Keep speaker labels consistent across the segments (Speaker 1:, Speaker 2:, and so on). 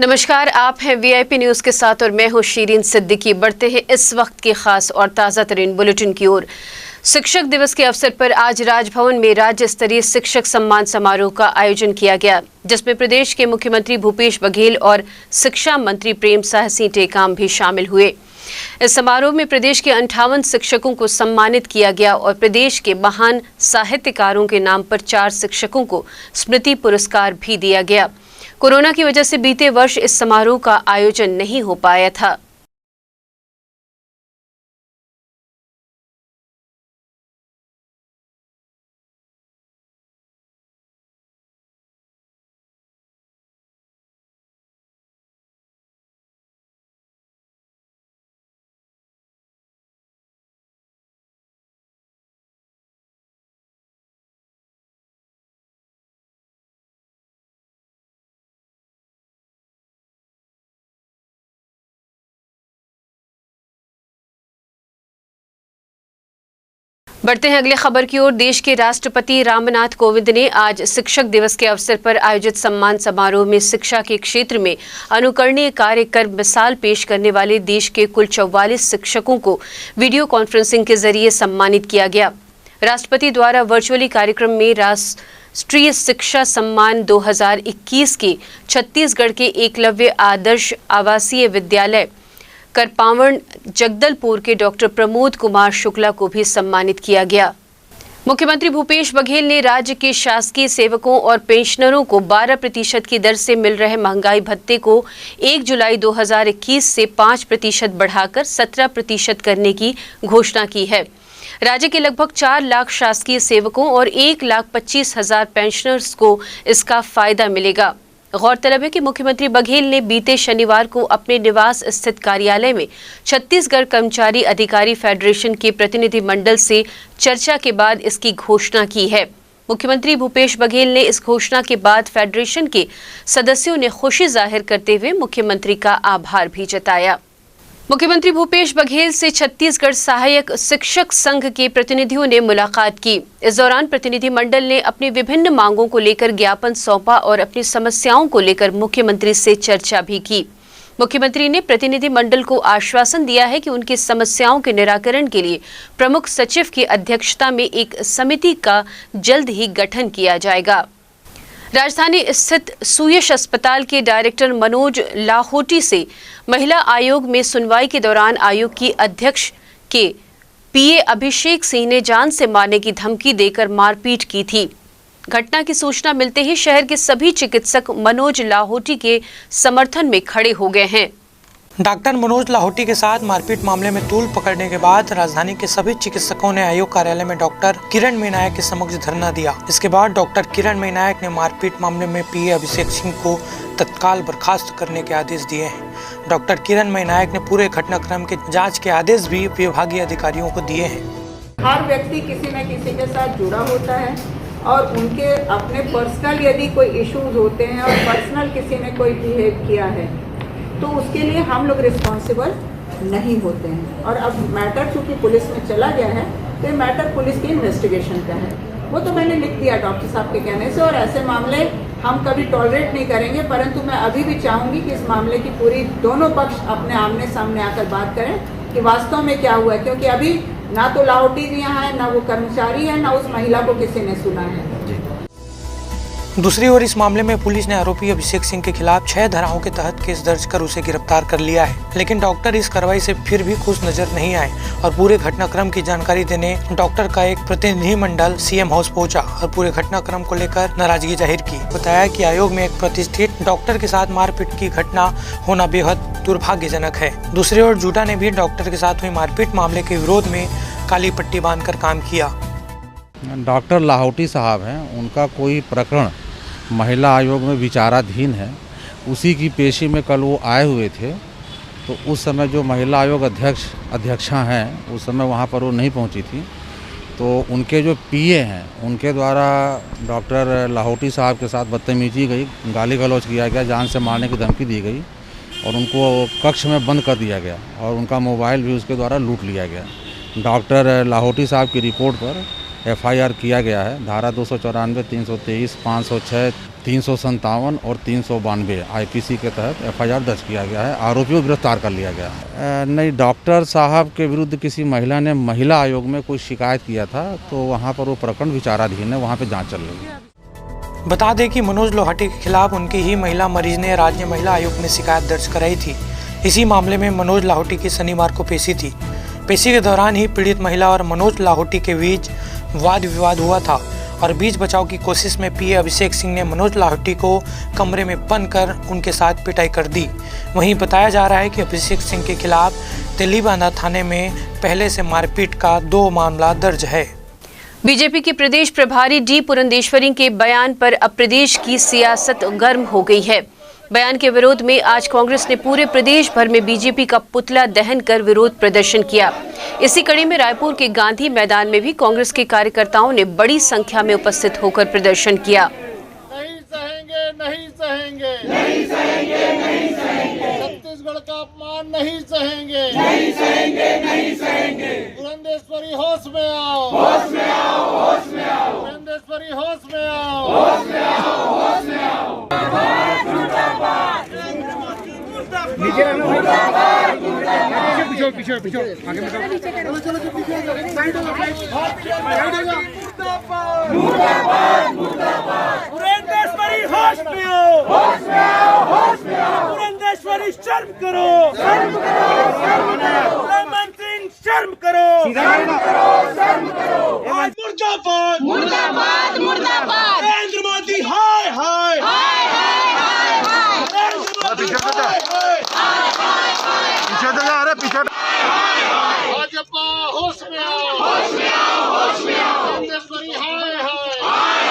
Speaker 1: नमस्कार, आप हैं वीआईपी न्यूज के साथ और मैं हूं शीरीन सिद्दीकी। बढ़ते हैं इस वक्त के खास और ताज़ा तरीन बुलेटिन की ओर। शिक्षक दिवस के अवसर पर आज राजभवन में राज्य स्तरीय शिक्षक सम्मान समारोह का आयोजन किया गया, जिसमें प्रदेश के मुख्यमंत्री भूपेश बघेल और शिक्षा मंत्री प्रेमसाय सिंह टेकाम भी शामिल हुए। इस समारोह में प्रदेश के 58 शिक्षकों को सम्मानित किया गया और प्रदेश के महान साहित्यकारों के नाम पर 4 शिक्षकों को स्मृति पुरस्कार भी दिया गया। कोरोना की वजह से बीते वर्ष इस समारोह का आयोजन नहीं हो पाया था। बढ़ते हैं अगले खबर की ओर। देश के राष्ट्रपति रामनाथ कोविंद ने आज शिक्षक दिवस के अवसर पर आयोजित सम्मान समारोह में शिक्षा के क्षेत्र में अनुकरणीय कार्य कर मिसाल पेश करने वाले देश के कुल 44 शिक्षकों को वीडियो कॉन्फ्रेंसिंग के जरिए सम्मानित किया गया। राष्ट्रपति द्वारा वर्चुअली कार्यक्रम में राष्ट्रीय शिक्षा सम्मान 2021 के छत्तीसगढ़ के एकलव्य आदर्श आवासीय विद्यालय करपावण जगदलपुर के डॉक्टर प्रमोद कुमार शुक्ला को भी सम्मानित किया गया। मुख्यमंत्री भूपेश बघेल ने राज्य के शासकीय सेवकों और पेंशनरों को 12% की दर से मिल रहे महंगाई भत्ते को 1 जुलाई 2021 से 5% बढ़ाकर 17% करने की घोषणा की है। राज्य के लगभग 4 लाख शासकीय सेवकों और 1,25,000 पेंशनर्स को इसका फायदा मिलेगा। गौरतलब है कि मुख्यमंत्री बघेल ने बीते शनिवार को अपने निवास स्थित कार्यालय में छत्तीसगढ़ कर्मचारी अधिकारी फेडरेशन के प्रतिनिधि मंडल से चर्चा के बाद इसकी घोषणा की है। मुख्यमंत्री भूपेश बघेल ने इस घोषणा के बाद फेडरेशन के सदस्यों ने खुशी जाहिर करते हुए मुख्यमंत्री का आभार भी जताया। मुख्यमंत्री भूपेश बघेल से छत्तीसगढ़ सहायक शिक्षक संघ के प्रतिनिधियों ने मुलाकात की। इस दौरान प्रतिनिधि मंडल ने अपनी विभिन्न मांगों को लेकर ज्ञापन सौंपा और अपनी समस्याओं को लेकर मुख्यमंत्री से चर्चा भी की। मुख्यमंत्री ने प्रतिनिधि मंडल को आश्वासन दिया है कि उनकी समस्याओं के निराकरण के लिए प्रमुख सचिव की अध्यक्षता में एक समिति का जल्द ही गठन किया जाएगा। राजधानी स्थित सुयश अस्पताल के डायरेक्टर मनोज लाहोटी से महिला आयोग में सुनवाई के दौरान आयोग की अध्यक्ष के पीए अभिषेक सिंह ने जान से मारने की धमकी देकर मारपीट की थी। घटना की सूचना मिलते ही शहर के सभी चिकित्सक मनोज लाहोटी के समर्थन में खड़े हो गए हैं।
Speaker 2: डॉक्टर मनोज लाहोटी के साथ मारपीट मामले में तूल पकड़ने के बाद राजधानी के सभी चिकित्सकों ने आयोग कार्यालय में डॉक्टर किरण मीनायक के समक्ष धरना दिया। इसके बाद डॉक्टर किरण मीनायक ने मारपीट मामले में पीए अभिषेक सिंह को तत्काल बर्खास्त करने के आदेश दिए हैं। डॉक्टर किरण मीनायक ने पूरे घटनाक्रम के जाँच के आदेश भी विभागीय अधिकारियों को दिए हैं।
Speaker 3: हर व्यक्ति किसी न किसी के साथ जुड़ा होता है और उनके अपने पर्सनल यदि कोई इश्यूज होते हैं और पर्सनल किसी ने कोई बिहेव किया है तो उसके लिए हम लोग रिस्पॉन्सिबल नहीं होते हैं। और अब मैटर चूँकि पुलिस में चला गया है तो ये मैटर पुलिस की इन्वेस्टिगेशन का है। वो तो मैंने लिख दिया डॉक्टर साहब के कहने से, और ऐसे मामले हम कभी टॉलरेट नहीं करेंगे। परंतु मैं अभी भी चाहूँगी कि इस मामले की पूरी दोनों पक्ष अपने आमने सामने आकर बात करें कि वास्तव में क्या हुआ है, क्योंकि अभी ना तो लाहौटी जी यहाँ है, ना वो कर्मचारी है, ना उस महिला को किसी ने सुना है।
Speaker 2: दूसरी ओर इस मामले में पुलिस ने आरोपी अभिषेक सिंह के खिलाफ 6 धाराओं के तहत केस दर्ज कर उसे गिरफ्तार कर लिया है। लेकिन डॉक्टर इस कार्रवाई से फिर भी खुश नजर नहीं आए और पूरे घटनाक्रम की जानकारी देने डॉक्टर का एक प्रतिनिधि मंडल सीएम हाउस पहुंचा और पूरे घटनाक्रम को लेकर नाराजगी जाहिर की। बताया कि आयोग में एक प्रतिष्ठित डॉक्टर के साथ मारपीट की घटना होना बेहद दुर्भाग्यजनक है। दूसरी ओर जूडा ने भी डॉक्टर के साथ हुई मारपीट मामले के विरोध में काली पट्टी बांधकर काम किया।
Speaker 4: डॉक्टर लाहौटी साहब हैं, उनका कोई प्रकरण महिला आयोग में विचाराधीन है। उसी की पेशी में कल वो आए हुए थे, तो उस समय जो महिला आयोग अध्यक्षा हैं उस समय वहाँ पर वो नहीं पहुँची थी। तो उनके जो पीए हैं उनके द्वारा डॉक्टर लाहौटी साहब के साथ बदतमीजी गई, गाली गलौज किया गया, जान से मारने की धमकी दी गई और उनको कक्ष में बंद कर दिया गया और उनका मोबाइल भी उसके द्वारा लूट लिया गया। डॉक्टर लाहौटी साहब की रिपोर्ट पर FIR किया गया है। धारा 294, 323, 506, 357 और 392 IPC के तहत FIR दर्ज किया गया है। आरोपियों को गिरफ्तार कर लिया गया है। नहीं, डॉक्टर साहब के विरुद्ध किसी महिला ने महिला आयोग में कोई शिकायत किया था, तो वहाँ पर वो प्रकरण विचाराधीन है, वहाँ पर जाँच चल रही है।
Speaker 2: बता दें कि मनोज लाहौटी के खिलाफ उनकी ही महिला मरीज ने राज्य महिला आयोग में शिकायत दर्ज कराई थी। इसी मामले में मनोज लाहौटी की शनिवार को पेशी थी। पेशी के दौरान ही पीड़ित महिला और मनोज लाहौटी के बीच वाद विवाद हुआ था और बीच बचाव की कोशिश में पीए अभिषेक सिंह ने मनोज लाहौटी को कमरे में बंद कर उनके साथ पिटाई कर दी। वहीं बताया जा रहा है कि अभिषेक सिंह के खिलाफ तेलीबांधा थाने में पहले से मारपीट का 2 मामला दर्ज है।
Speaker 1: बीजेपी के प्रदेश प्रभारी डी पुरंदेश्वरी के बयान पर अब प्रदेश की सियासत गर्म हो गई है। बयान के विरोध में आज कांग्रेस ने पूरे प्रदेश भर में बीजेपी का पुतला दहन कर विरोध प्रदर्शन किया। इसी कड़ी में रायपुर के गांधी मैदान में भी कांग्रेस के कार्यकर्ताओं ने बड़ी संख्या में उपस्थित होकर प्रदर्शन किया।
Speaker 5: नहीं सहेंगे, नहीं सहेंगे, नहीं सहेंगे, नहीं सहेंगे, छत्तीसगढ़ का अपमान नहीं सहेंगे, नहीं सहेंगे, नहीं सहेंगे। पुरंदेश्वरी होश में आओ, होश में आओ, होश में आओ, पुरंदेश्वरी होश में आओ, होश में आओ, होश में आओ।
Speaker 6: पुरंदेश्वरी होश में आओ, होश में आओ, होश में आओ। पुरंदेश्वरी शर्म करो, शर्म करो, शर्म करो। मनमोहन सिंह शर्म करो, शर्म करो, शर्म करो। मुर्दाबाद, मुर्दाबाद, मुर्दाबाद। नरेंद्र मोदी हाय हाय, हाय हाय, हाय हाय।
Speaker 5: भाजपा होश में आओ, होश में आओ, होश में आओ। पुरंदेश्वरी हाय हाय, हाय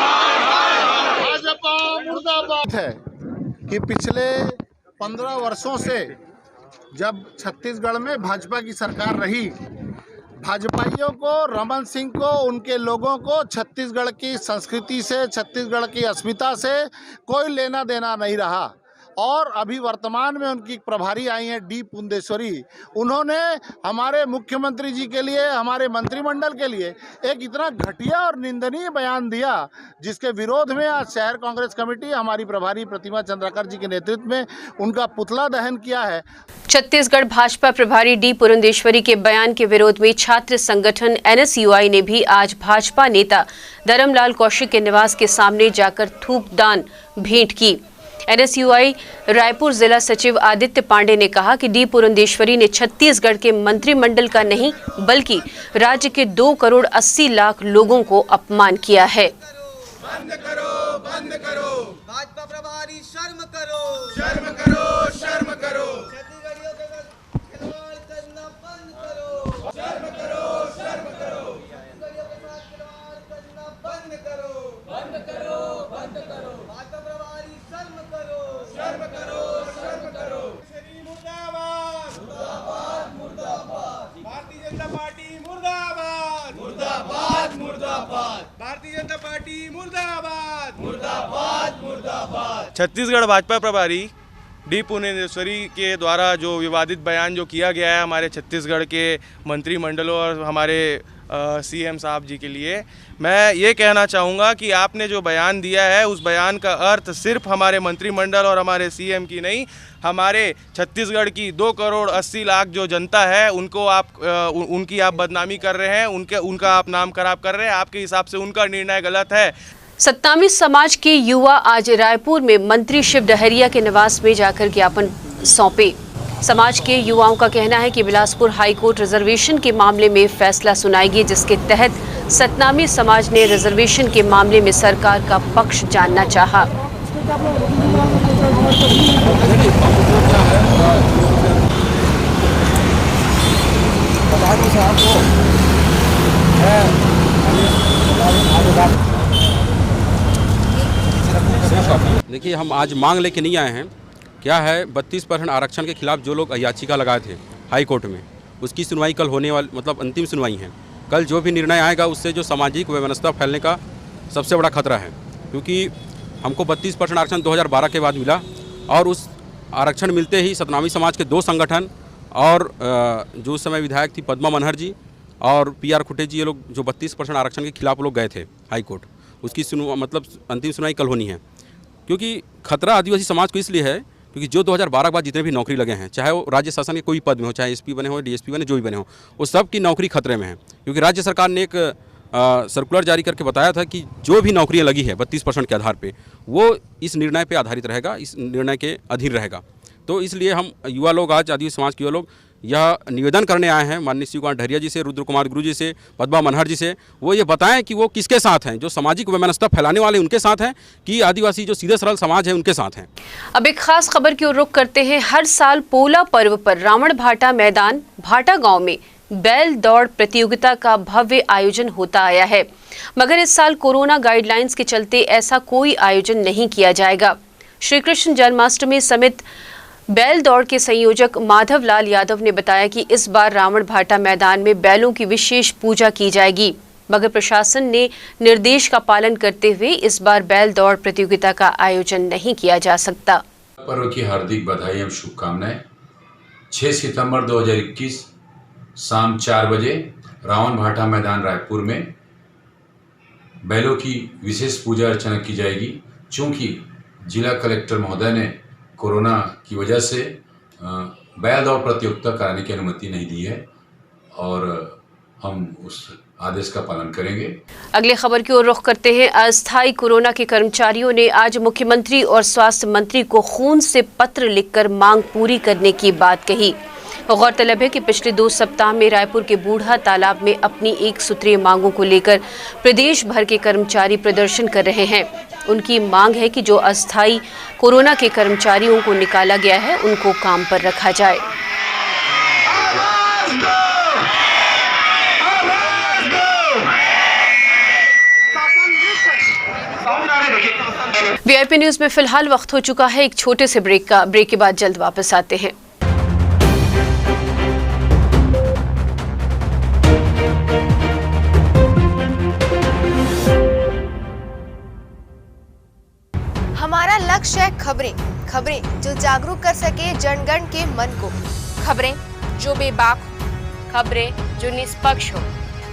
Speaker 5: हाय। भाजपा मुर्दाबाद।
Speaker 7: है कि पिछले 15 वर्षों से जब छत्तीसगढ़ में भाजपा की सरकार रही, भाजपाइयों को, रमन सिंह को, उनके लोगों को छत्तीसगढ़ की संस्कृति से, छत्तीसगढ़ की अस्मिता से कोई लेना देना नहीं रहा। और अभी वर्तमान में उनकी प्रभारी आई हैं डी पुरंदेश्वरी। उन्होंने हमारे मुख्यमंत्री जी के लिए, हमारे मंत्रिमंडल के लिए एक इतना घटिया और निंदनीय बयान दिया, जिसके विरोध में आज शहर कांग्रेस कमेटी हमारी प्रभारी प्रतिमा चंद्राकर जी के नेतृत्व में उनका पुतला दहन किया है।
Speaker 1: छत्तीसगढ़ भाजपा प्रभारी डी पुरंदेश्वरी के बयान के विरोध में छात्र संगठन NSUI ने भी आज भाजपा नेता धर्मलाल कौशिक के निवास के सामने जाकर थूकदान भेंट की। NSUI रायपुर जिला सचिव आदित्य पांडे ने कहा कि डी पुरंदेश्वरी ने छत्तीसगढ़ के मंत्रिमंडल का नहीं बल्कि राज्य के 2 करोड़ 80 लाख लोगों को अपमान किया है।
Speaker 6: बंद करो, बंद करो। भाजपा प्रभारी शर्म करो, शर्म करो, शर्म करो। छत्तीसगढ़ियों के साथ खिलवाड़ करना बंद करो, शर्म करो, शर्म करो। छत्तीसगढ़ियों के साथ खिलवाड़ करना बंद करो, बंद करो, बंद करो। भाजपा प्रभारी शर्म करो, शर्म करो, शर्म करो। श्री मुर्दाबाद, मुर्दाबाद, मुर्दाबाद। भारतीय जनता पार्टी मुर्दाबाद, मुर्दाबाद, मुर्दाबाद। भारतीय जनता पार्टी मुर्दाबाद, मुर्दाबाद, मुर्दाबाद।
Speaker 8: छत्तीसगढ़ भाजपा प्रभारी डी पुरंदेश्वरी के द्वारा जो विवादित बयान जो किया गया है हमारे छत्तीसगढ़ के मंत्रिमंडलों और हमारे CM साहब जी के लिए, मैं ये कहना चाहूँगा कि आपने जो बयान दिया है उस बयान का अर्थ सिर्फ हमारे मंत्रिमंडल और हमारे CM की नहीं, हमारे छत्तीसगढ़ की 2 करोड़ 80 लाख जो जनता है उनको आप उनकी आप बदनामी कर रहे हैं, उनका आप नाम खराब कर रहे हैं। आपके हिसाब से उनका निर्णय गलत है।
Speaker 1: सत्तामी समाज के युवा आज रायपुर में मंत्री शिव डहरिया के निवास में जाकर ज्ञापन सौंपे। समाज के युवाओं का कहना है कि बिलासपुर हाईकोर्ट रिजर्वेशन के मामले में फैसला सुनाएगी, जिसके तहत सतनामी समाज ने रिजर्वेशन के मामले में सरकार का पक्ष जानना चाहा।
Speaker 9: देखिए, हम आज मांग लेके नहीं आए हैं। क्या है, 32% आरक्षण के खिलाफ जो लोग याचिका लगाए थे हाई कोर्ट में, उसकी सुनवाई कल होने वाली, मतलब अंतिम सुनवाई है। कल जो भी निर्णय आएगा उससे जो सामाजिक व्यवस्था फैलने का सबसे बड़ा खतरा है, क्योंकि हमको 32% आरक्षण 2012 के बाद मिला और उस आरक्षण मिलते ही सतनामी समाज के 2 संगठन और जो उस समय विधायक थी पद्मा मनहर जी और PR खुटे जी ये लोग जो 32% आरक्षण के खिलाफ लोग गए थे हाई कोर्ट, उसकी मतलब अंतिम सुनवाई कल होनी है। क्योंकि खतरा आदिवासी समाज को इसलिए है क्योंकि जो 2012 के बाद जितने भी नौकरी लगे हैं, चाहे वो राज्य शासन के कोई पद में हो, चाहे SP बने हो, DSP बने, जो भी बने हो, वो सब की नौकरी खतरे में है। क्योंकि राज्य सरकार ने एक सर्कुलर जारी करके बताया था कि जो भी नौकरियां लगी है 32% के आधार पे, वो इस निर्णय पे आधारित रहेगा, इस निर्णय के अधीन रहेगा। तो इसलिए हम युवा लोग, आज आदिवासी समाज के युवा लोग यह निवेदन करने आए हैं माननीय शिव कुमार ढरिया जी से, रुद्र कुमार गुरु जी से, पद्मा मनहर जी से, वो ये बताएं कि वो किसके साथ हैं, जो सामाजिक वैमनस्यता फैलाने वाले उनके साथ हैं कि आदिवासी जो सीधे सरल समाज है उनके साथ हैं।
Speaker 1: अब एक खास खबर की ओर रुख करते हैं। हर साल पोला पर्व पर रावण भाटा मैदान भाटा गांव में बैल दौड़ प्रतियोगिता का भव्य आयोजन होता आया है, मगर इस साल कोरोना गाइडलाइंस के चलते ऐसा कोई आयोजन नहीं किया जाएगा। श्री कृष्ण जन्माष्टमी समिति बैल दौड़ के संयोजक माधव लाल यादव ने बताया कि इस बार रावण भाटा मैदान में बैलों की विशेष पूजा की जाएगी, मगर प्रशासन ने निर्देश का पालन करते हुए इस बार बैल दौड़ प्रतियोगिता का आयोजन नहीं किया जा सकता।
Speaker 10: पर्व की हार्दिक बधाई एवं शुभकामनाएं। 6 सितंबर 2021 शाम 4 बजे रावण भाटा मैदान रायपुर में बैलों की विशेष पूजा अर्चना की जाएगी। चूँकि जिला कलेक्टर महोदय ने कोरोना की वजह से बैल दौड़ प्रतियोगिता कराने की अनुमति नहीं दी है और हम उस आदेश का पालन करेंगे।
Speaker 1: अगले खबर की ओर रुख करते हैं। अस्थायी कोरोना के कर्मचारियों ने आज मुख्यमंत्री और स्वास्थ्य मंत्री को खून से पत्र लिखकर मांग पूरी करने की बात कही। गौरतलब है कि पिछले 2 सप्ताह में रायपुर के बूढ़ा तालाब में अपनी एक सूत्रीय मांगों को लेकर प्रदेश भर के कर्मचारी प्रदर्शन कर रहे हैं। उनकी मांग है कि जो अस्थायी कोरोना के कर्मचारियों को निकाला गया है उनको काम पर रखा जाए। VIP न्यूज में फिलहाल वक्त हो चुका है एक छोटे से ब्रेक का। ब्रेक के बाद जल्द वापस आते हैं।
Speaker 11: हमारा लक्ष्य है खबरें जो जागरूक कर सके जनगण के मन को, खबरें जो बेबाक, खबरें जो निष्पक्ष हो,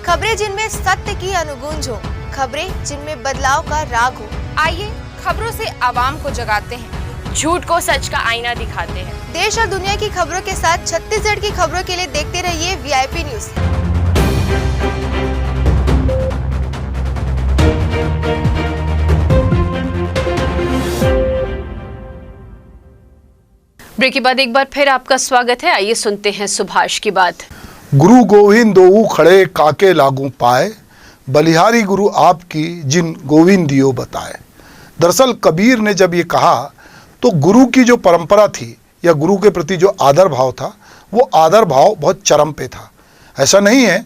Speaker 11: खबरें जिनमें सत्य की अनुगूंज हो, खबरें जिनमें बदलाव का राग हो। आइए खबरों से आवाम को जगाते हैं, झूठ को सच का आईना दिखाते हैं। देश और दुनिया की खबरों के साथ छत्तीसगढ़ की खबरों के लिए देखते रहिए VIP न्यूज।
Speaker 1: ब्रेक के बाद एक बार फिर आपका स्वागत है। आइए सुनते हैं सुभाष की बात।
Speaker 12: गुरु गोविंद दोऊ खड़े काके लागू पाए, बलिहारी गुरु आपकी जिन गोविंद दियो बताए। दरअसल कबीर ने जब ये कहा तो गुरु की जो परंपरा थी या गुरु के प्रति जो आदर भाव था, वो आदर भाव बहुत चरम पे था। ऐसा नहीं है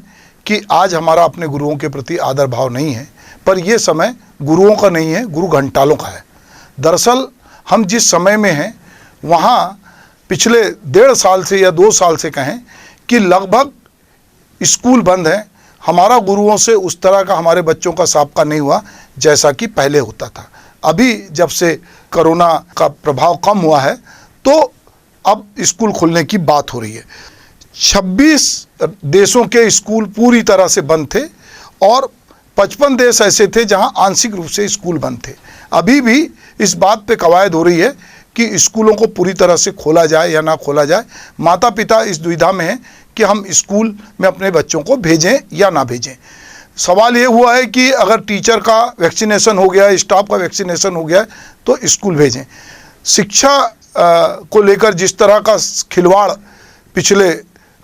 Speaker 12: कि आज हमारा अपने गुरुओं के प्रति आदर भाव नहीं है, पर यह समय गुरुओं का नहीं है, गुरु घंटालों का है। दरअसल हम जिस समय में हैं वहाँ पिछले 1.5 साल से या 2 साल से कहें कि लगभग स्कूल बंद हैं। हमारा गुरुओं से उस तरह का हमारे बच्चों का साबका नहीं हुआ जैसा कि पहले होता था। अभी जब से कोरोना का प्रभाव कम हुआ है तो अब स्कूल खुलने की बात हो रही है। 26 देशों के स्कूल पूरी तरह से बंद थे और 55 देश ऐसे थे जहां आंशिक रूप से स्कूल बंद थे। अभी भी इस बात पे कवायद हो रही है कि स्कूलों को पूरी तरह से खोला जाए या ना खोला जाए। माता पिता इस दुविधा में हैं कि हम स्कूल में अपने बच्चों को भेजें या ना भेजें। सवाल ये हुआ है कि अगर टीचर का वैक्सीनेशन हो गया, स्टाफ का वैक्सीनेशन हो गया तो स्कूल भेजें। शिक्षा को लेकर जिस तरह का खिलवाड़ पिछले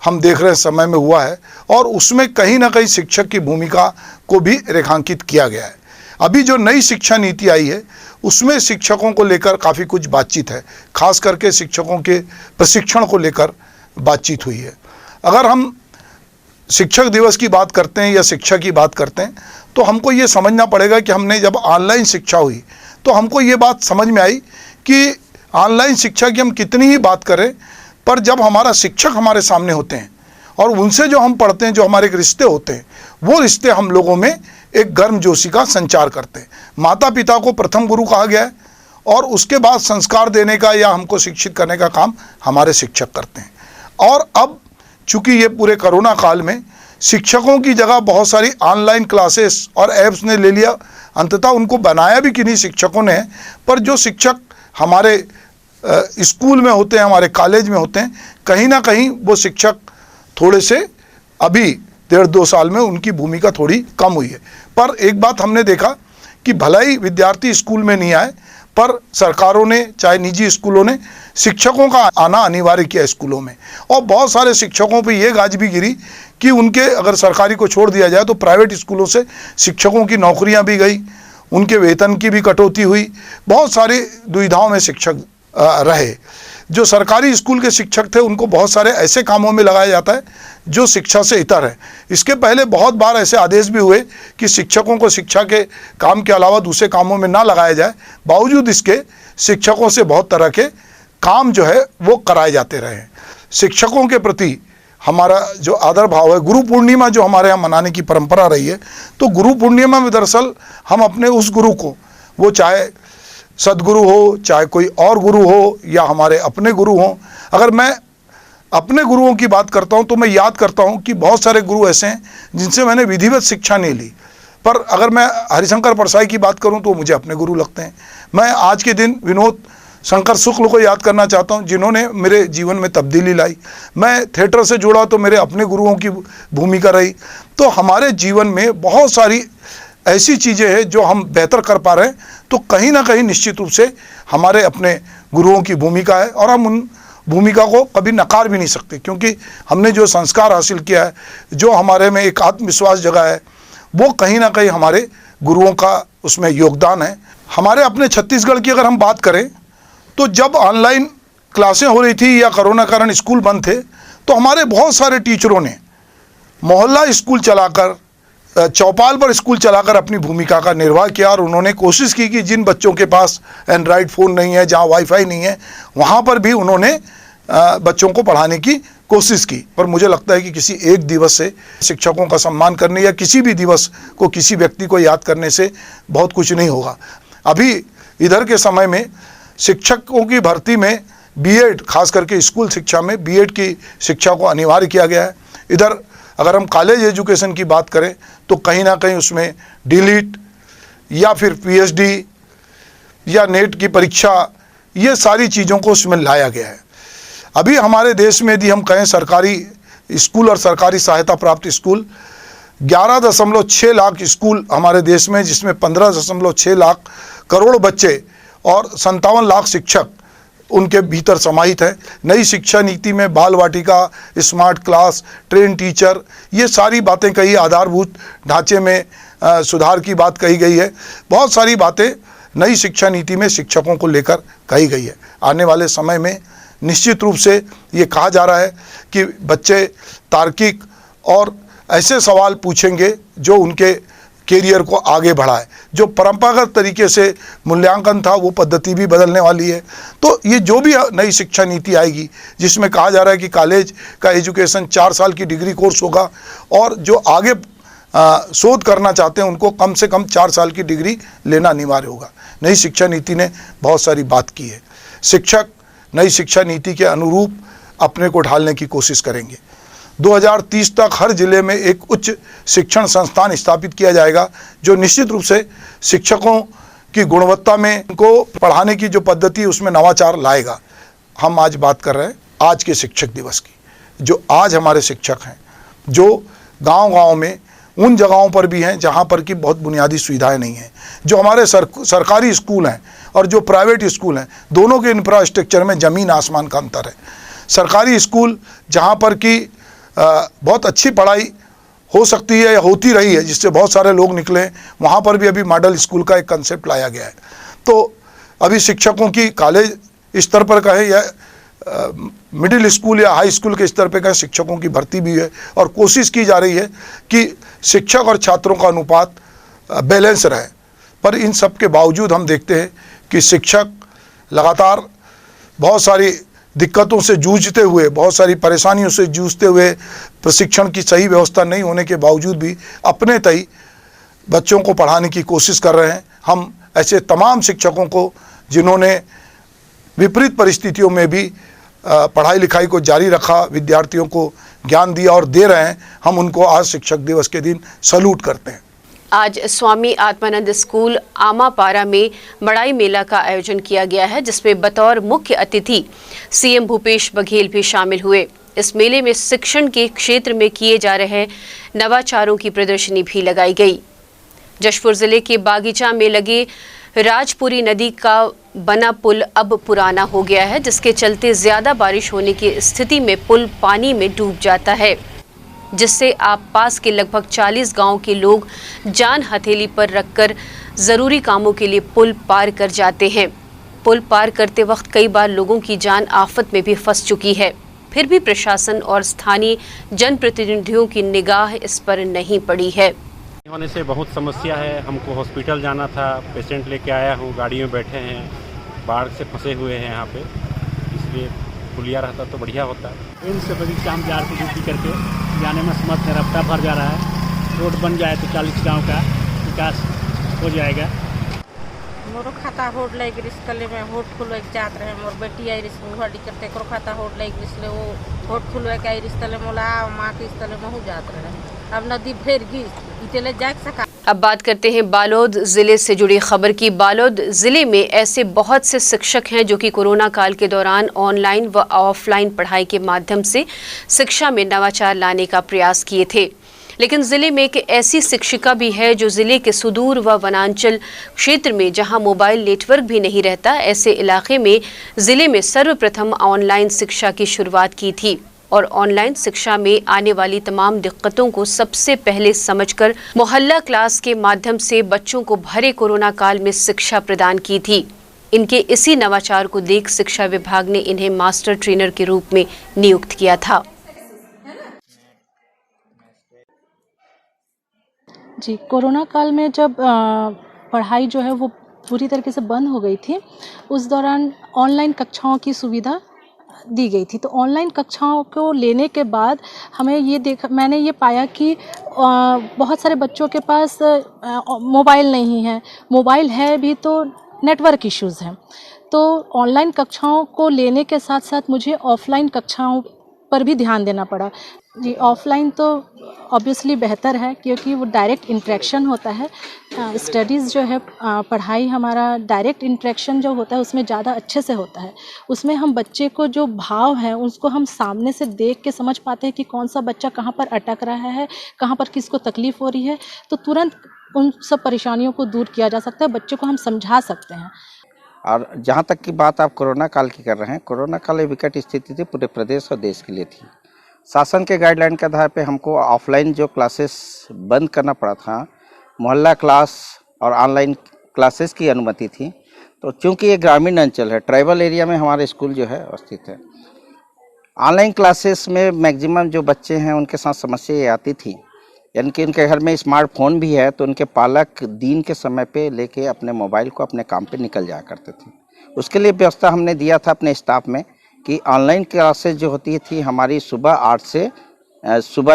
Speaker 12: हम देख रहे समय में हुआ है और उसमें कहीं ना कहीं शिक्षक की भूमिका को भी रेखांकित किया गया है। अभी जो नई शिक्षा नीति आई है उसमें शिक्षकों को लेकर काफ़ी कुछ बातचीत है, खास करके शिक्षकों के प्रशिक्षण को लेकर बातचीत हुई है। अगर हम शिक्षक दिवस की बात करते हैं या शिक्षा की बात करते हैं तो हमको ये समझना पड़ेगा कि हमने जब ऑनलाइन शिक्षा हुई तो हमको ये बात समझ में आई कि ऑनलाइन शिक्षा की हम कितनी ही बात करें, पर जब हमारा शिक्षक हमारे सामने होते हैं और उनसे जो हम पढ़ते हैं, जो हमारे रिश्ते होते हैं, वो रिश्ते हम लोगों में एक गर्मजोशी का संचार करते हैं। माता पिता को प्रथम गुरु कहा गया है और उसके बाद संस्कार देने का या हमको शिक्षित करने का काम हमारे शिक्षक करते हैं। और अब चूँकि ये पूरे कोरोना काल में शिक्षकों की जगह बहुत सारी ऑनलाइन क्लासेस और ऐप्स ने ले लिया। अंततः उनको बनाया भी किन्हीं शिक्षकों ने, पर जो शिक्षक हमारे स्कूल में होते हैं, हमारे कॉलेज में होते हैं, कहीं ना कहीं वो शिक्षक थोड़े से अभी 1.5-2 साल में उनकी भूमिका थोड़ी कम हुई है। पर एक बात हमने देखा कि भले ही विद्यार्थी स्कूल में नहीं आए, पर सरकारों ने, चाहे निजी स्कूलों ने, शिक्षकों का आना अनिवार्य किया स्कूलों में। और बहुत सारे शिक्षकों पे ये गाज भी गिरी कि उनके अगर सरकारी को छोड़ दिया जाए तो प्राइवेट स्कूलों से शिक्षकों की नौकरियां भी गई, उनके वेतन की भी कटौती हुई, बहुत सारी दुविधाओं में शिक्षक रहे। जो सरकारी स्कूल के शिक्षक थे उनको बहुत सारे ऐसे कामों में लगाया जाता है जो शिक्षा से इतर है। इसके पहले बहुत बार ऐसे आदेश भी हुए कि शिक्षकों को शिक्षा के काम के अलावा दूसरे कामों में ना लगाया जाए, बावजूद इसके शिक्षकों से बहुत तरह के काम जो है वो कराए जाते रहे। शिक्षकों के प्रति हमारा जो आदर भाव है, गुरु पूर्णिमा जो हमारे यहाँ मनाने की परंपरा रही है, तो गुरु पूर्णिमा में दरअसल हम अपने उस गुरु को, वो चाहे सदगुरु हो, चाहे कोई और गुरु हो या हमारे अपने गुरु हों, अगर मैं अपने गुरुओं की बात करता हूं तो मैं याद करता हूं कि बहुत सारे गुरु ऐसे हैं जिनसे मैंने विधिवत शिक्षा नहीं ली, पर अगर मैं हरिशंकर परसाई की बात करूं तो मुझे अपने गुरु लगते हैं। मैं आज के दिन विनोद शंकर शुक्ल को याद करना चाहता हूं जिन्होंने मेरे जीवन में तब्दीली लाई। मैं थिएटर से जुड़ा तो मेरे अपने गुरुओं की भूमिका रही। तो हमारे जीवन में बहुत सारी ऐसी चीज़ें हैं जो हम बेहतर कर पा रहे हैं, तो कहीं ना कहीं निश्चित रूप से हमारे अपने गुरुओं की भूमिका है और हम उन भूमिका को कभी नकार भी नहीं सकते, क्योंकि हमने जो संस्कार हासिल किया है, जो हमारे में एक आत्मविश्वास जगा है, वो कहीं ना कहीं हमारे गुरुओं का उसमें योगदान है। हमारे अपने छत्तीसगढ़ की अगर हम बात करें तो जब ऑनलाइन क्लासें हो रही थी या कोरोना कारण स्कूल बंद थे, तो हमारे बहुत सारे टीचरों ने मोहल्ला स्कूल चलाकर, चौपाल पर स्कूल चलाकर अपनी भूमिका का निर्वाह किया और उन्होंने कोशिश की कि जिन बच्चों के पास एंड्रॉयड फ़ोन नहीं है, जहां वाईफाई नहीं है, वहां पर भी उन्होंने बच्चों को पढ़ाने की कोशिश की। पर मुझे लगता है कि किसी एक दिवस से शिक्षकों का सम्मान करने या किसी भी दिवस को किसी व्यक्ति को याद करने से बहुत कुछ नहीं होगा। अभी इधर के समय में शिक्षकों की भर्ती में बीएड, खास करके स्कूल शिक्षा में बीएड की शिक्षा को अनिवार्य किया गया है। इधर अगर हम कॉलेज एजुकेशन की बात करें तो कहीं ना कहीं उसमें डीलिट या फिर पीएचडी या नेट की परीक्षा, ये सारी चीज़ों को उसमें लाया गया है। अभी हमारे देश में यदि हम कहें सरकारी स्कूल और सरकारी सहायता प्राप्त स्कूल 11.6 लाख स्कूल हमारे देश में, जिसमें 15.6 लाख करोड़ बच्चे और 57 लाख शिक्षक उनके भीतर समाहित है। नई शिक्षा नीति में बाल वाटिका, स्मार्ट क्लास, ट्रेन टीचर, ये सारी बातें कही, आधारभूत ढांचे में सुधार की बात कही गई है। बहुत सारी बातें नई शिक्षा नीति में शिक्षकों को लेकर कही गई है। आने वाले समय में निश्चित रूप से ये कहा जा रहा है कि बच्चे तार्किक और ऐसे सवाल पूछेंगे जो उनके कैरियर को आगे बढ़ाए। जो परंपरागत तरीके से मूल्यांकन था वो पद्धति भी बदलने वाली है। तो ये जो भी नई शिक्षा नीति आएगी जिसमें कहा जा रहा है कि कॉलेज का एजुकेशन 4 साल की डिग्री कोर्स होगा और जो आगे शोध करना चाहते हैं उनको कम से कम 4 साल की डिग्री लेना अनिवार्य होगा। नई शिक्षा नीति ने बहुत सारी बात की है। शिक्षक नई शिक्षा नीति के अनुरूप अपने को ढालने की कोशिश करेंगे। 2030 तक हर जिले में एक उच्च शिक्षण संस्थान स्थापित किया जाएगा जो निश्चित रूप से शिक्षकों की गुणवत्ता में, उनको पढ़ाने की जो पद्धति है उसमें नवाचार लाएगा। हम आज बात कर रहे हैं आज के शिक्षक दिवस की। जो आज हमारे शिक्षक हैं, जो गांव-गांव में उन जगहों पर भी हैं जहां पर कि बहुत बुनियादी सुविधाएं नहीं हैं, जो हमारे सरकारी स्कूल हैं और जो प्राइवेट स्कूल हैं, दोनों के इंफ्रास्ट्रक्चर में ज़मीन आसमान का अंतर है। सरकारी स्कूल जहां पर कि बहुत अच्छी पढ़ाई हो सकती है या होती रही है, जिससे बहुत सारे लोग निकले, वहाँ पर भी अभी मॉडल स्कूल का एक कंसेप्ट लाया गया है। तो अभी शिक्षकों की कॉलेज स्तर पर कहे या मिडिल स्कूल या हाई स्कूल के स्तर पर कहे, शिक्षकों की भर्ती भी है और कोशिश की जा रही है कि शिक्षक और छात्रों का अनुपात बैलेंस रहे। पर इन सब के बावजूद हम देखते हैं कि शिक्षक लगातार बहुत सारी दिक्कतों से जूझते हुए, बहुत सारी परेशानियों से जूझते हुए, प्रशिक्षण की सही व्यवस्था नहीं होने के बावजूद भी अपने तय बच्चों को पढ़ाने की कोशिश कर रहे हैं। हम ऐसे तमाम शिक्षकों को जिन्होंने विपरीत परिस्थितियों में भी पढ़ाई लिखाई को जारी रखा, विद्यार्थियों को ज्ञान दिया और दे रहे हैं, हम उनको आज शिक्षक दिवस के दिन सैल्यूट करते हैं।
Speaker 1: आज स्वामी आत्मानंद स्कूल आमापारा में मड़ाई मेला का आयोजन किया गया है, जिसमें बतौर मुख्य अतिथि सीएम भूपेश बघेल भी शामिल हुए। इस मेले में शिक्षण के क्षेत्र में किए जा रहे नवाचारों की प्रदर्शनी भी लगाई गई। जशपुर जिले के बागीचा में लगे राजपुरी नदी का बना पुल अब पुराना हो गया है, जिसके चलते ज्यादा बारिश होने की स्थिति में पुल पानी में डूब जाता है, जिससे आप पास के लगभग 40 गांव के लोग जान हथेली पर रखकर जरूरी कामों के लिए पुल पार कर जाते हैं। पुल पार करते वक्त कई बार लोगों की जान आफत में भी फंस चुकी है, फिर भी प्रशासन और स्थानीय जनप्रतिनिधियों की निगाह इस पर नहीं पड़ी है।
Speaker 13: होने से बहुत समस्या है, हमको हॉस्पिटल जाना था, पेशेंट लेके आया हूँ, गाड़ी में बैठे हैं, बाढ़ से फंसे हुए हैं यहाँ पे, इसलिए पुलिया रहता तो बढ़िया होता है।
Speaker 14: इन से बड़ी शाम जार की ड्यूटी करके जाने में समर्थ रफ्तार भर जा रहा है। रोड बन जाए तो 40 गांव का विकास हो जाएगा।
Speaker 15: मोरो खाता होट लाइक रिस्कले में होट खुलवे चाहत रहे, मोर बेटी आई रिस्क घड़ी करते करो खाता होट लाइक रिस्कले वो होट खुलवे के आई रिस्कले मोला मां के रिस्कले में हो जात रहे। अब नदी फेर गई इतले जा सका।
Speaker 1: अब बात करते हैं बालोद जिले से जुड़ी खबर की। बालोद जिले में ऐसे बहुत से शिक्षक हैं जो कि कोरोना काल के दौरान ऑनलाइन व ऑफलाइन पढ़ाई के माध्यम से शिक्षा में नवाचार लाने का प्रयास किए थे, लेकिन जिले में एक ऐसी शिक्षिका भी है जो जिले के सुदूर व वनांचल क्षेत्र में, जहां मोबाइल नेटवर्क भी नहीं रहता, ऐसे इलाके में जिले में सर्वप्रथम ऑनलाइन शिक्षा की शुरुआत की थी और ऑनलाइन शिक्षा में आने वाली तमाम दिक्कतों को सबसे पहले समझकर मोहल्ला क्लास के माध्यम से बच्चों को भरे कोरोना काल में शिक्षा प्रदान की थी। इनके इसी नवाचार को देख शिक्षा विभाग ने इन्हें मास्टर ट्रेनर के रूप में नियुक्त किया था।
Speaker 16: जी, कोरोना काल में जब पढ़ाई जो है वो पूरी तरीके से बंद हो गई थी, उस दौरान ऑनलाइन कक्षाओं की सुविधा दी गई थी। तो ऑनलाइन कक्षाओं को लेने के बाद मैंने ये पाया कि बहुत सारे बच्चों के पास मोबाइल नहीं है, मोबाइल है भी तो नेटवर्क इश्यूज़ हैं। तो ऑनलाइन कक्षाओं को लेने के साथ साथ मुझे ऑफलाइन कक्षाओं पर भी ध्यान देना पड़ा। जी, ऑफलाइन तो ऑब्वियसली बेहतर है क्योंकि वो डायरेक्ट इंटरेक्शन होता है। स्टडीज़ जो है, पढ़ाई हमारा डायरेक्ट इंटरेक्शन जो होता है उसमें ज़्यादा अच्छे से होता है। उसमें हम बच्चे को जो भाव हैं उसको हम सामने से देख के समझ पाते हैं कि कौन सा बच्चा कहाँ पर अटक रहा है, कहाँ पर किसको तकलीफ़ हो रही है, तो तुरंत उन सब परेशानियों को दूर किया जा सकता है, बच्चों को हम समझा सकते हैं।
Speaker 17: और जहाँ तक की बात आप कोरोना काल की कर रहे हैं, कोरोना काल एक विकट स्थिति थी पूरे प्रदेश और देश के लिए थी। शासन के गाइडलाइन के आधार पे हमको ऑफलाइन जो क्लासेस बंद करना पड़ा था, मोहल्ला क्लास और ऑनलाइन क्लासेस की अनुमति थी। तो चूंकि ये ग्रामीण अंचल है, ट्राइबल एरिया में हमारे स्कूल जो है स्थित है, ऑनलाइन क्लासेस में मैक्सिमम जो बच्चे हैं उनके साथ समस्या ये आती थी, यानी कि उनके घर में स्मार्टफोन भी है तो उनके पालक दिन के समय पे लेके अपने मोबाइल को अपने काम पे निकल जाया करते थे। उसके लिए व्यवस्था हमने दिया था अपने स्टाफ में कि ऑनलाइन क्लासेस जो होती थी हमारी सुबह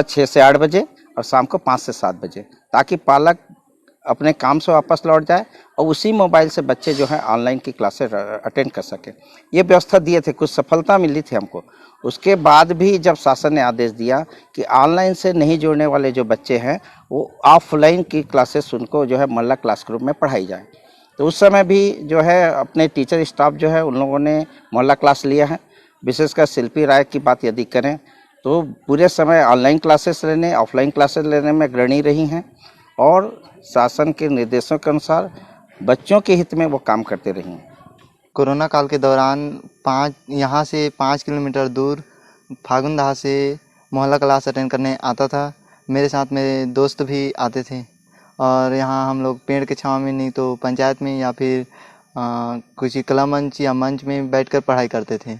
Speaker 17: 6 से 8 बजे और शाम को 5 से 7 बजे, ताकि पालक अपने काम से वापस लौट जाए और उसी मोबाइल से बच्चे जो है ऑनलाइन की क्लासेस अटेंड कर सके। ये व्यवस्था दिए थे, कुछ सफलता मिली थी हमको। उसके बाद भी जब शासन ने आदेश दिया कि ऑनलाइन से नहीं जुड़ने वाले जो बच्चे हैं वो ऑफलाइन की क्लासेस उनको जो है मोहल्ला क्लासरूम में पढ़ाई जाए, तो उस समय भी जो है अपने टीचर स्टाफ जो है उन लोगों ने मोहल्ला क्लास लिया है। विशेषकर शिल्पी राय की बात यदि करें तो पूरे समय ऑनलाइन क्लासेस लेने, ऑफलाइन क्लासेस लेने में अग्रणी रही हैं और शासन के निर्देशों के अनुसार बच्चों के हित में वो काम करते रही हैं।
Speaker 18: कोरोना काल के दौरान यहाँ से 5 किलोमीटर दूर फागुनदहा से मोहल्ला क्लास अटेंड करने आता था। मेरे साथ मेरे दोस्त भी आते थे और यहाँ हम लोग पेड़ के छांव में नहीं तो पंचायत में या फिर कुछ कला मंच या मंच में बैठकर पढ़ाई करते थे।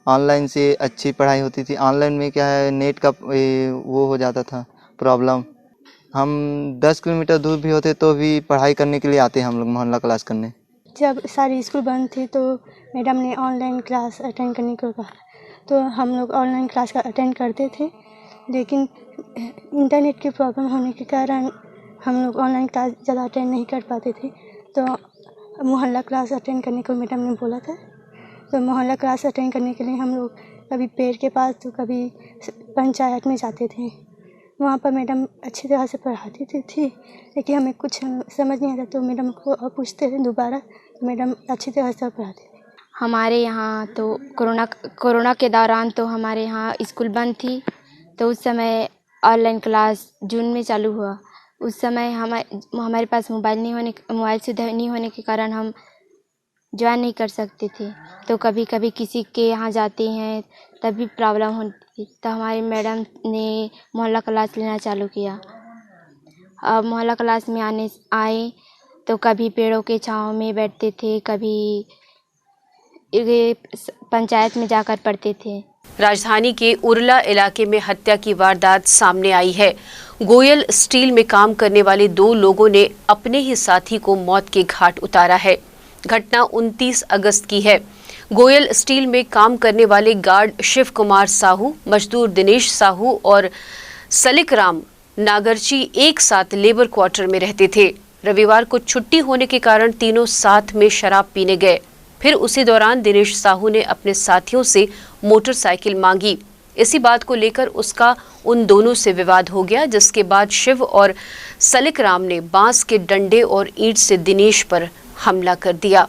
Speaker 18: ऑनलाइन से अच्छी पढ़ाई होती थी। ऑनलाइन में क्या है, नेट का वो हो जाता था प्रॉब्लम। हम 10 किलोमीटर दूर भी होते तो भी पढ़ाई करने के लिए आते हैं हम लोग मोहल्ला क्लास करने।
Speaker 19: जब सारी स्कूल बंद थी तो मैडम ने ऑनलाइन क्लास अटेंड करने को कहा, तो हम लोग ऑनलाइन क्लास का अटेंड करते थे, लेकिन इंटरनेट की प्रॉब्लम होने के कारण हम लोग ऑनलाइन क्लास ज़्यादा अटेंड नहीं कर पाते थे। तो मोहल्ला क्लास अटेंड करने को मैडम ने बोला था, तो मोहल्ला क्लास अटेंड करने के लिए हम लोग कभी पेड़ के पास तो कभी पंचायत में जाते थे। वहाँ पर मैडम अच्छी तरह से पढ़ाती थी लेकिन हमें कुछ समझ नहीं आता तो मैडम को पूछते थे दोबारा, तो मैडम अच्छी तरह से पढ़ाती थी।
Speaker 20: हमारे यहाँ तो कोरोना के दौरान तो हमारे यहाँ स्कूल बंद थी, तो उस समय ऑनलाइन क्लास जून में चालू हुआ। उस समय हमारे पास मोबाइल सुविधा नहीं होने के कारण हम ज्वाइन नहीं कर सकते थे। तो कभी कभी किसी के यहाँ जाते हैं तब भी प्रॉब्लम होती थी, तो हमारी मैडम ने मोहल्ला क्लास लेना चालू किया। अब मोहल्ला क्लास में आए तो कभी पेड़ों के छाँव में बैठते थे, कभी पंचायत में जाकर पढ़ते थे।
Speaker 1: राजधानी के उरला इलाके में हत्या की वारदात सामने आई है। गोयल स्टील में काम करने वाले 2 लोगों ने अपने ही साथी को मौत के घाट उतारा है। घटना 29 अगस्त की है। गोयल स्टील में काम करने वाले गार्ड शिव कुमार साहू, मजदूर दिनेश साहू और सलिकराम नागरची एक साथ लेबर क्वार्टर में रहते थे। रविवार को छुट्टी होने के कारण तीनों साथ में शराब पीने गए। फिर उसी दौरान दिनेश साहू ने अपने साथियों से मोटरसाइकिल मांगी। इसी बात को लेकर उसका उन दोनों से विवाद हो गया, जिसके बाद शिव और सलिकराम ने बांस के डंडे और ईंट से दिनेश पर हमला कर दिया।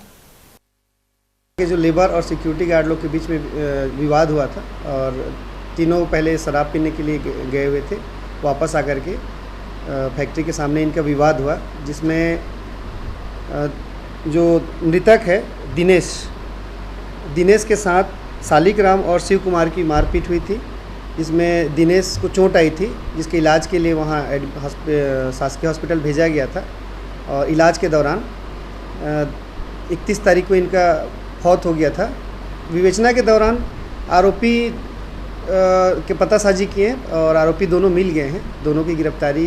Speaker 21: जो लेबर और सिक्योरिटी गार्ड लोग के बीच में विवाद हुआ था और तीनों पहले शराब पीने के लिए गए हुए थे। वापस आकर के फैक्ट्री के सामने इनका विवाद हुआ, जिसमें जो मृतक है दिनेश के साथ सालिकराम और शिव कुमार की मारपीट हुई थी, जिसमें दिनेश को चोट आई थी, जिसके इलाज के लिए वहाँ शासकीय हॉस्पिटल भेजा गया था। और इलाज के दौरान 31 तारीख को इनका फौत हो गया था। विवेचना के दौरान आरोपी के पतासाजी किए और आरोपी दोनों मिल गए हैं। दोनों की गिरफ्तारी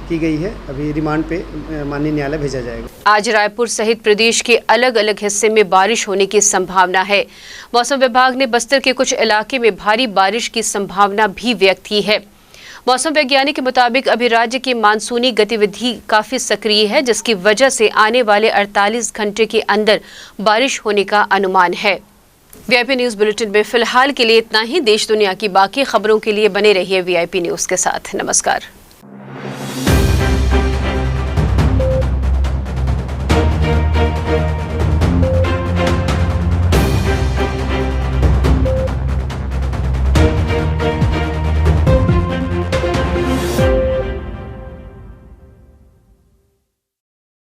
Speaker 21: की गई है। अभी रिमांड पे माननीय न्यायालय भेजा जाएगा।
Speaker 1: आज रायपुर सहित प्रदेश के अलग अलग हिस्से में बारिश होने की संभावना है। मौसम विभाग ने बस्तर के कुछ इलाके में भारी बारिश की संभावना भी व्यक्त की है। मौसम वैज्ञानिक के मुताबिक अभी राज्य की मानसूनी गतिविधि काफी सक्रिय है, जिसकी वजह से आने वाले 48 घंटे के अंदर बारिश होने का अनुमान है। वीआईपी न्यूज बुलेटिन में फिलहाल के लिए इतना ही। देश दुनिया की बाकी खबरों के लिए बने रहिए वीआईपी न्यूज के साथ। नमस्कार।